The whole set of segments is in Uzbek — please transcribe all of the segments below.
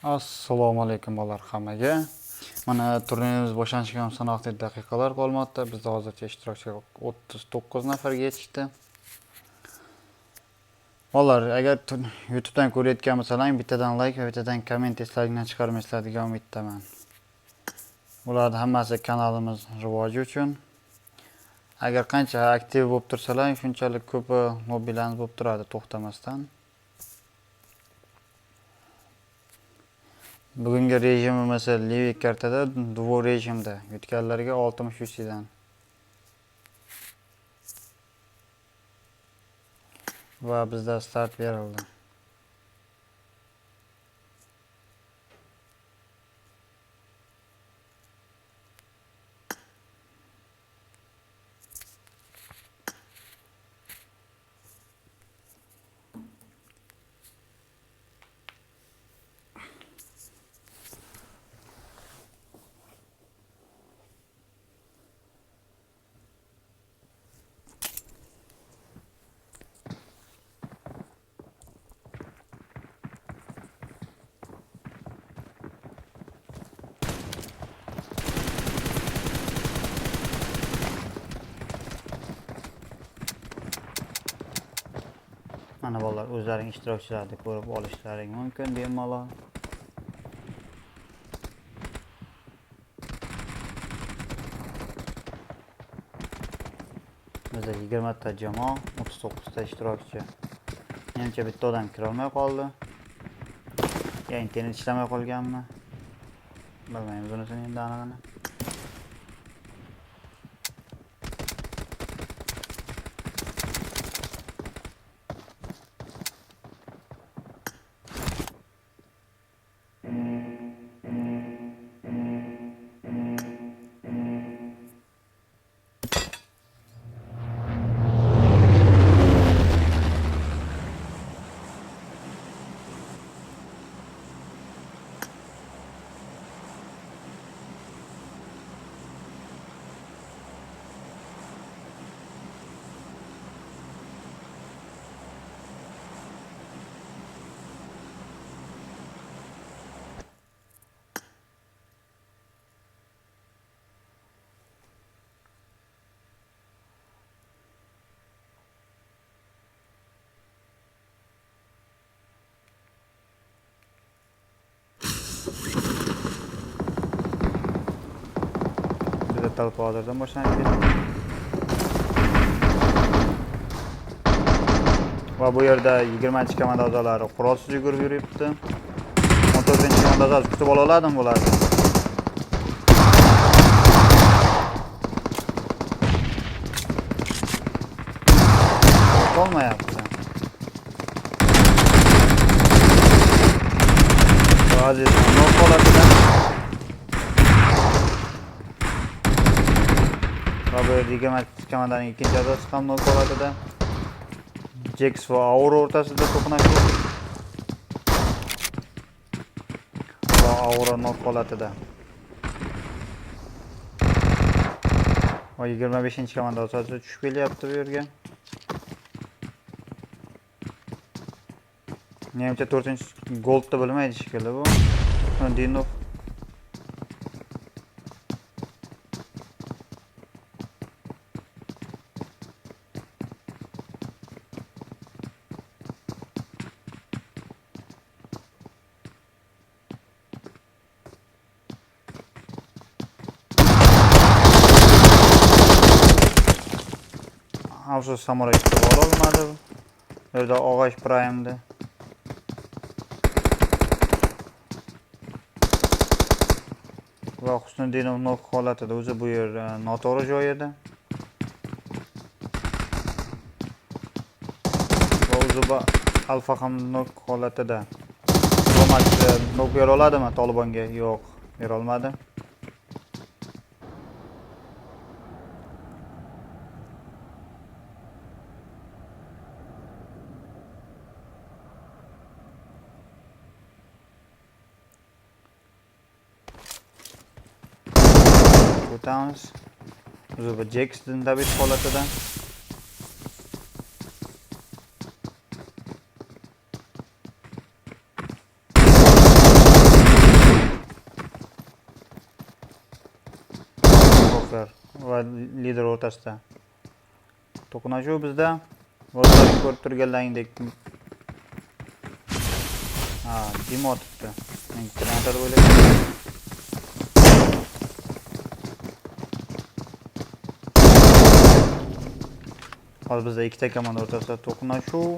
Assalomu alaykum bolalar hammaga. Mana turnirimiz boshlanishiga sanoqli daqiqalar qolmoqda. Bizda hozircha ishtirokchilar 39 nafarga yetishdi. Bolalar, agar YouTubedan ko'rayotgan bo'lsalaring, bittadan like va bittadan komment eslaringdan chiqarmaysizlar degan umiddaman. Bularning hammasi kanalimiz rivoji uchun. Agar qancha aktiv bo'lib tursalaring, shunchalik ko'p lobbilarimiz bo'lib turadi to'xtamasdan. Bugungi rejimimiz Livik kartada duo rejimda. Yutganlarga 63 dan. Va bizda start berildi. Mana bolalar o'zlaring ishtirokchilarni ko'rib olishlaring mumkin bemalol. Bizda 20 ta jamoa, 39 ta ishtirokchi. Menimcha bitta odam kira olmay qoldi. Ya internet ishlamay qolganmi? Bilmayman, bunisini endi anig'ini. Talpa hozirdan boshlanib ketdi. Va bu yerda 20-komanda a'zolari qurolsiz yugurib yuribdi. 14-komanda a'zosi kutib ola oladimi bularni? Olmayapti. Aziz nok holatidan bu 20-komandaning ikkinchi a'zosi ham nok holatida. Jax va Auro o'rtasida to'qnashuv. Va Auro nok holatida. Va 25-komanda a'zosi tushib kelyapti bu yerga. Menimcha 4-goldni bilmaydi shekilli bu. Dinov Afsus samolyot kutib ololmadi. Bu yerda Og'ash Prime'di. Va Husniddinov nok holatida, o'zi bu yer noto'g'ri joy edi. Va o'zi Alfa ham nok holatida. Romat nok bera oladimi Tolibonga? Yo'q, bera olmadi. O'tamiz. O'zi bu Jax'dan David holatida. snoper va lider o'rtasida. To'qnashuv bizda vazirlik ko'rib turganlaringdek. Ha, dim otibdi. Men granata o'yladim. Hozir bizda ikkita komanda o'rtasida to'qnashuv.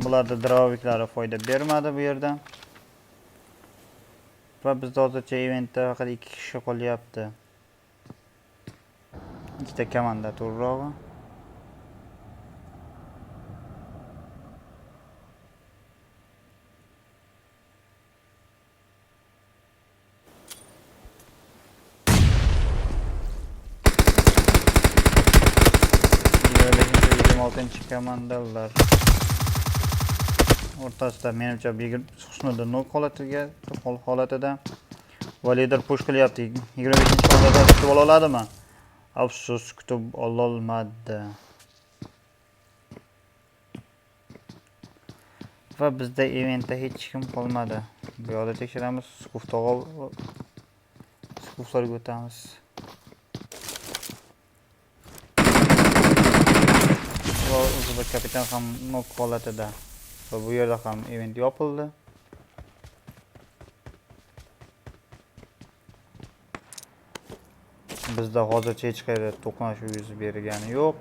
Bularda dravviklari foyda bermadi bu yerda. Va bizda hozircha eventda faqat 2 kishi qolyapti. Ikkita komanda to'g'rirog'i. Komandalar o'rtasida menimcha Husniddin nok holatida va lider push qilyapti. 25-o'rinda kutib oladimi? Afsus, kutib ololmadi. Va bizda eventda hech kim qolmadi. Bu yoqda tekshiramiz. Skuflarga o'tamiz. O'zbek kapitan ham nok holatida. Va bu yerda ham event yopildi. Bizda hozircha hech qayerda to'qnashuv yuz bergani yo'q.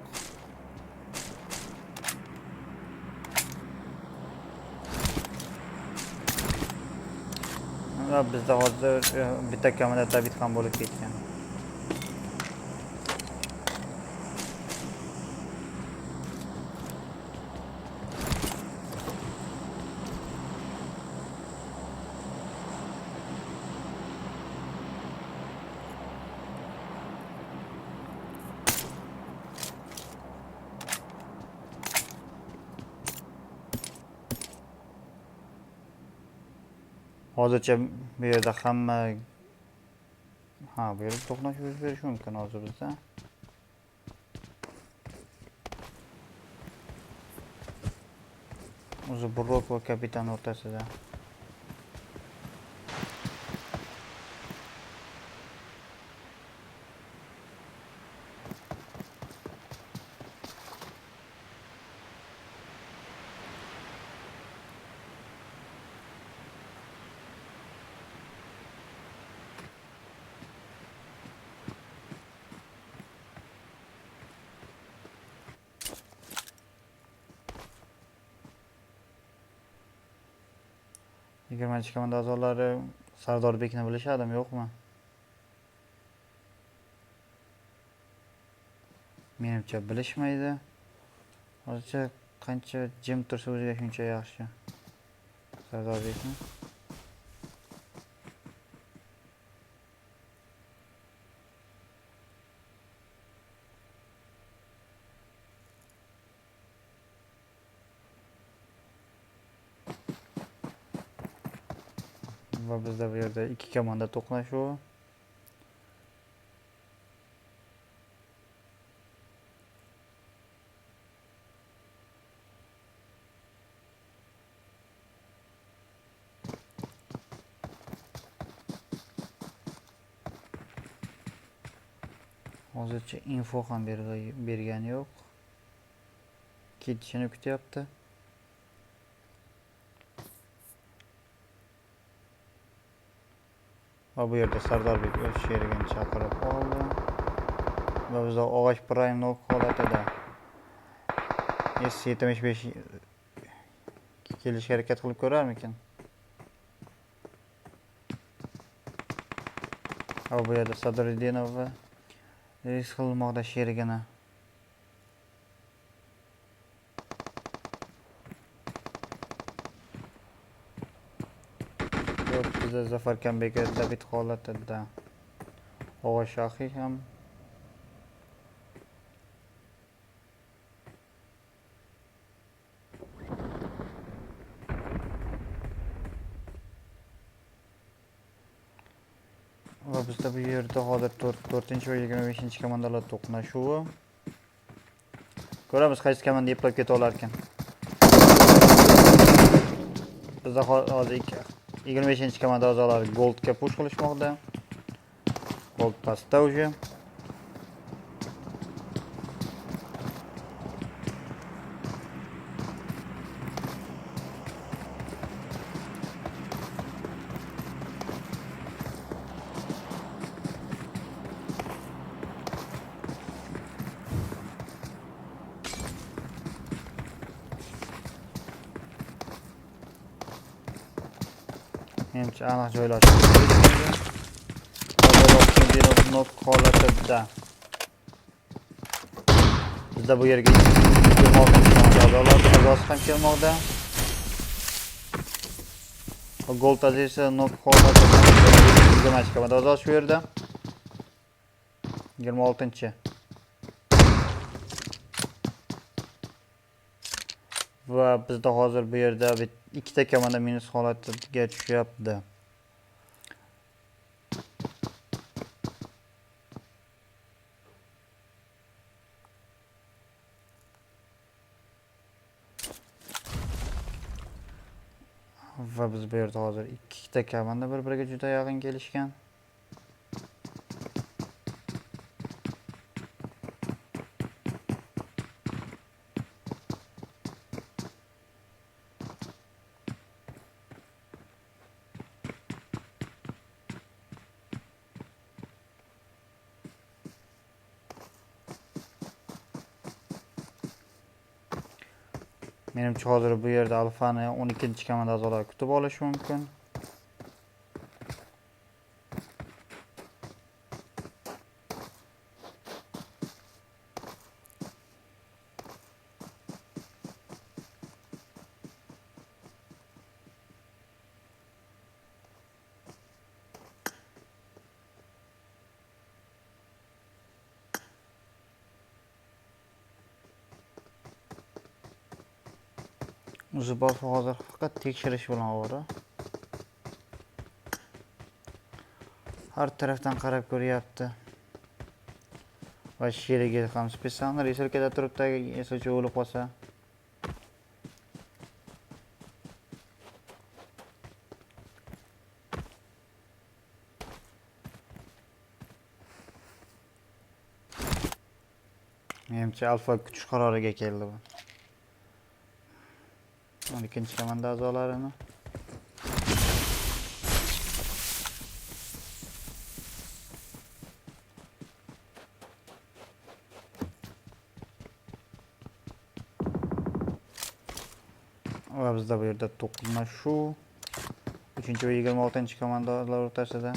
Va bizda hozir bitta komanda tabit ham bo'lib ketgan. Hozircha bu yerda hamma bu yerda to'qnashuv yuz berishi mumkin hozir bizda. O'zi Burrok va kapitan o'rtasida. Yigirmanchi komanda a'zolari Sardorbekni bilishadimi, yo'qmi? Menimcha bilishmaydi. Hozircha qancha jim tursa o'ziga shuncha yaxshi. Sardorbekni. Va bizda bu yerda 2 komanda to'qnashuvi. Hozircha info ham bergani yo'q. Ketishini kutyapti. Va bu yerda Sardorbek o'z sherigini chaqirib oldi. Va bizda Og'ash Prime nok holatida. S75 kelishga harakat qilib ko'rarmikin? Va bu yerda Sadriddinov va risk qilmoqda sherigini. Bizda Zafar Kambeka tabit holatida. Og'ash Shahiy ham va bizda bu yerda hozir 4-chi va 25-chi komandalar to'qnashuvi. Ko'ramiz qaysi komanda eplab keta olar ekan. Bizda hozir 25-komanda a'zolari Goldga push qilishmoqda. Gold pastda уже. Menimcha aniq joylashib nok holatida. Bizda bu yerga 26-komanda a'zosi ham kelmoqda. Gold esa nok holatida 22-komanda a'zosi shu yerda. 26-chi. Va bizda hozir bu yerda ikkita komanda minus holatiga tushyapti. Va biz bu yerda hozir ikkita komanda bir-biriga juda yaqin kelishgan. Menimcha hozir bu yerda alfani 12-komanda a'zolari kutib olishi mumkin. O'zi bosh hozir faqat tekshirish bilan ovora. Har tarafdan qarab ko'ryapti. Va sherigi ham spesialni resurkada turibdi, esochi o'lib qolsa. Menimcha alfa kuch qaroriga keldi bu. 12-komanda a'zolarini. Va bizda bu yerda to'qnashuv 3-chi va 26-komandalar o'rtasida.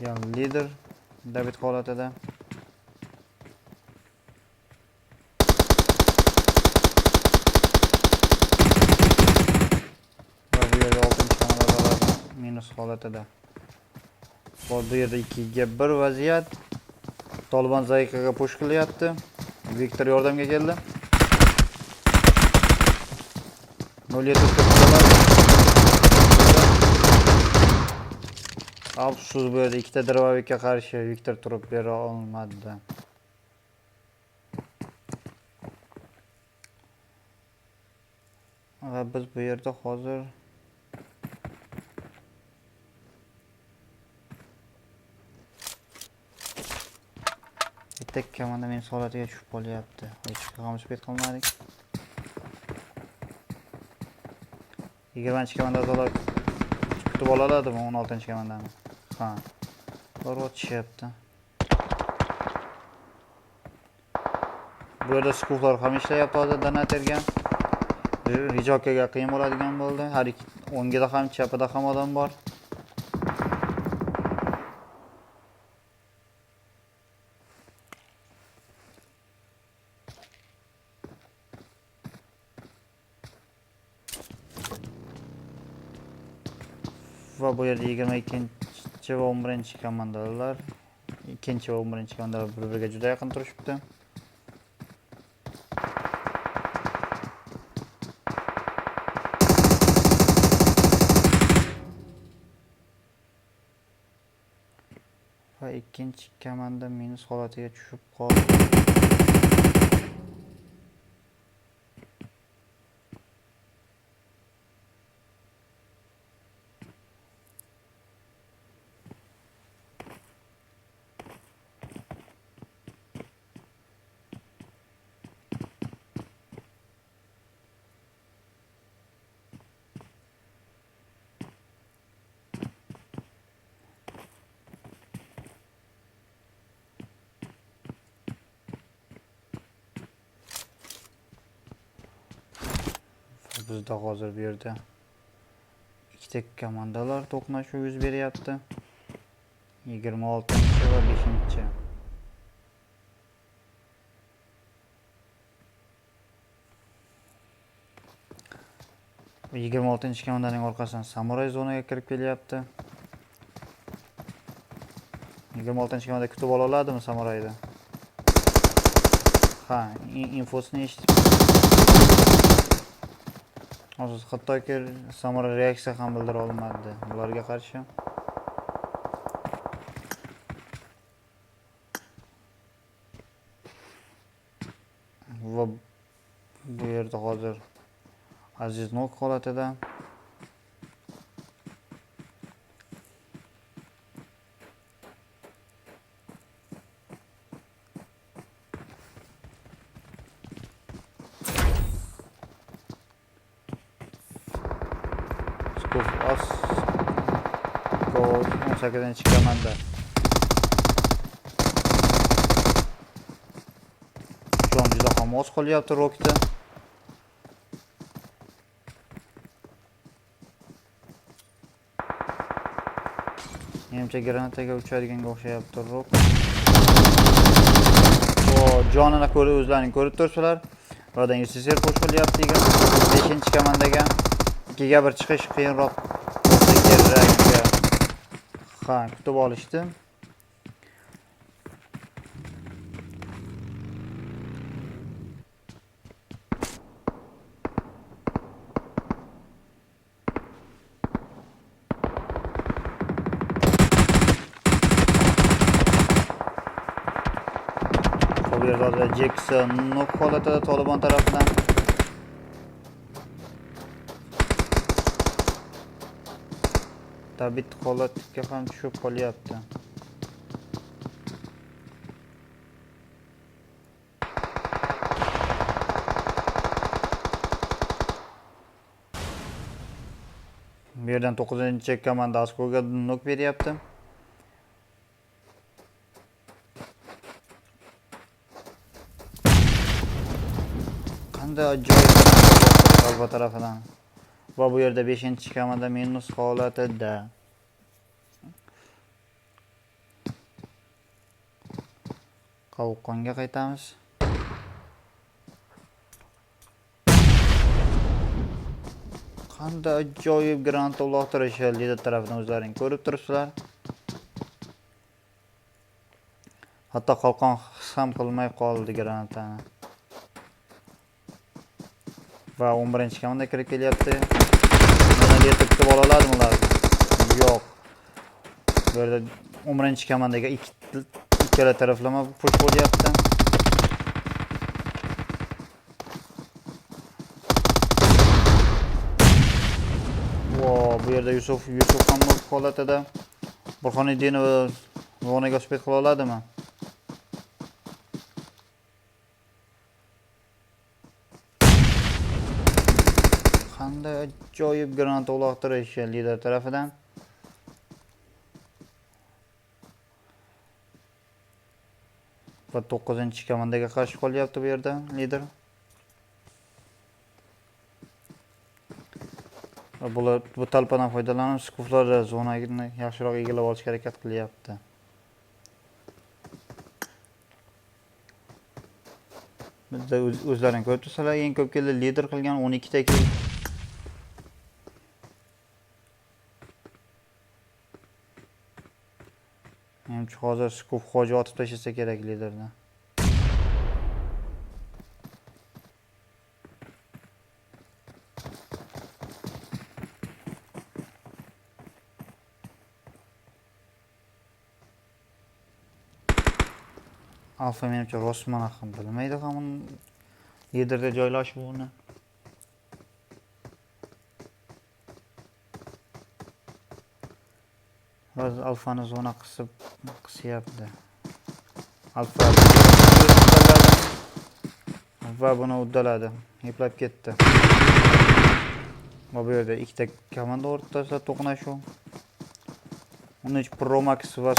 Yan lider David holatida. Va bu yerda 6-komandalar minus holatida. Bu yerda 2-ga 1 vaziyat. Tolibon zaikaga push qilyapti. Viktor yordamga keldi. 07 Afsus, bu yerda ikkita drovavika qarshi Viktor turib bera olmadi. Va biz bu yerda hozir bitta komanda men holatiga tushib qolyapti. Hech qanday qilmadik. 20-komanda a'zolar kutib oladimi 16-komandani? Ha. Bor o'tishyapti. Bu yerda skuflar ham ishlayapti hozir donaterga. Rijokaga qiyin bo'ladigan bo'ldi. Har ikki o'ngida ham, chapida ham odam bor. Va bu yerda 22-chi va 11-komandalar, 2-chi va 11-komandalar bir-biriga juda yaqin turishibdi. Va 2-komanda minus holatiga tushib qoldi. 30'da hozir bu yerda. Ikkita komandalar to'qnashuv yuz beryapti. 26 va 5. 26-komandaning orqasidan samuray zonaga kirib kelyapti. 26-komanda kutib ola oladimi samurayni? Ha, infosini eshitib. Hozir hattoki samuray reaksiya ham bildira olmadi bularga qarshi. Va bu yerda hozir Aziz nok holatida. Skuf as gol 18-komanda. Şu an juda ham oz qolyapti rokda. Menimcha granataga uchadiganga o'xshayapti rok. Jonini ko'rib o'zlaring ko'rib turibsizlar. Buradan USSR qo'shilyapti 5-komandaga. 2ga 1 chiqish qiyinroq kerak. Ha, kutib olishdi. Bu yerda Jackson nok holatida Taliban tarafidan. Tabit holatga ham tushib qolyapti. Bu yerdan 9-komanda Askoga nok beryapti. Qanday ajoyib Alba tarafidan. Va bu yerda 5-komanda minus holatida. Qavuqqonga qaytamiz. Qanday ajoyib granata uloqtirishi lider tarafidan o'zlaring ko'rib turibsizlar. Hatto qalqon his ham qilmay qoldi granatani. Va 11-komanda kirib kelyapti. Mana yetib kutib ola oladimi ular? Yo'q. Bu yerda 11-komandaga ikkala taraflama push bo'lyapti. Bu yerda Yusuf ham holatida. Burxoniddinov zonaga o'spet qila oladimi? Qanday ajoyib granata uloqtirish lider tarafidan. Va 9-komandaga qarshi qolyapti bu yerda lider. Bular bu talpadan foydalanib skuflarda zonani yaxshiroq egallab olishga harakat qilyapti. Bizda o'zlaring ko'rib turibsizlar, eng ko'p keldi lider qilgan 12 ta kill. Menimcha hozir skuf hoji otib tashlasa kerak liderni. Alfa menimcha Rosman ham bilmaydi ham liderda joylashuvini. Hozir Alfani zona qisyapti. Alfa va buni uddaladi. Yiplab ketdi. Bu yerda ikkita komanda o'rtasida to'qnashuv. 13 Pro Max va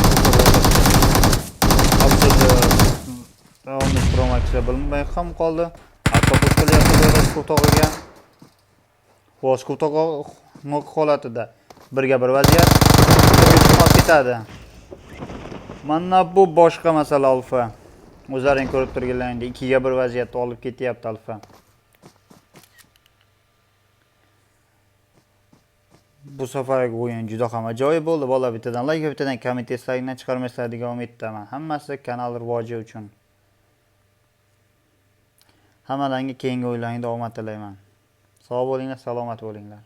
Pro Max bilmay ham qoldi. Avtobus qilyapti bu tog'iga. Voskov nok holatida 1-ga 1 vaziyat. Yutib olib ketadi. Mana bu boshqa masala Alfa. O'zlaring ko'rib turganlaringdek 2-ga 1 vaziyatda olib ketyapti Alfa. Bu safargi o'yin juda ham ajoyib bo'ldi. Bola bittadan like va bittadan komment eslaringdan chiqarmaysizlar degan umid qilaman. Hammasi kanal rivoji uchun. Hammalarga keyingi o'yinlaringda omad tilayman. Sog' bo'linglar, salomat bo'linglar.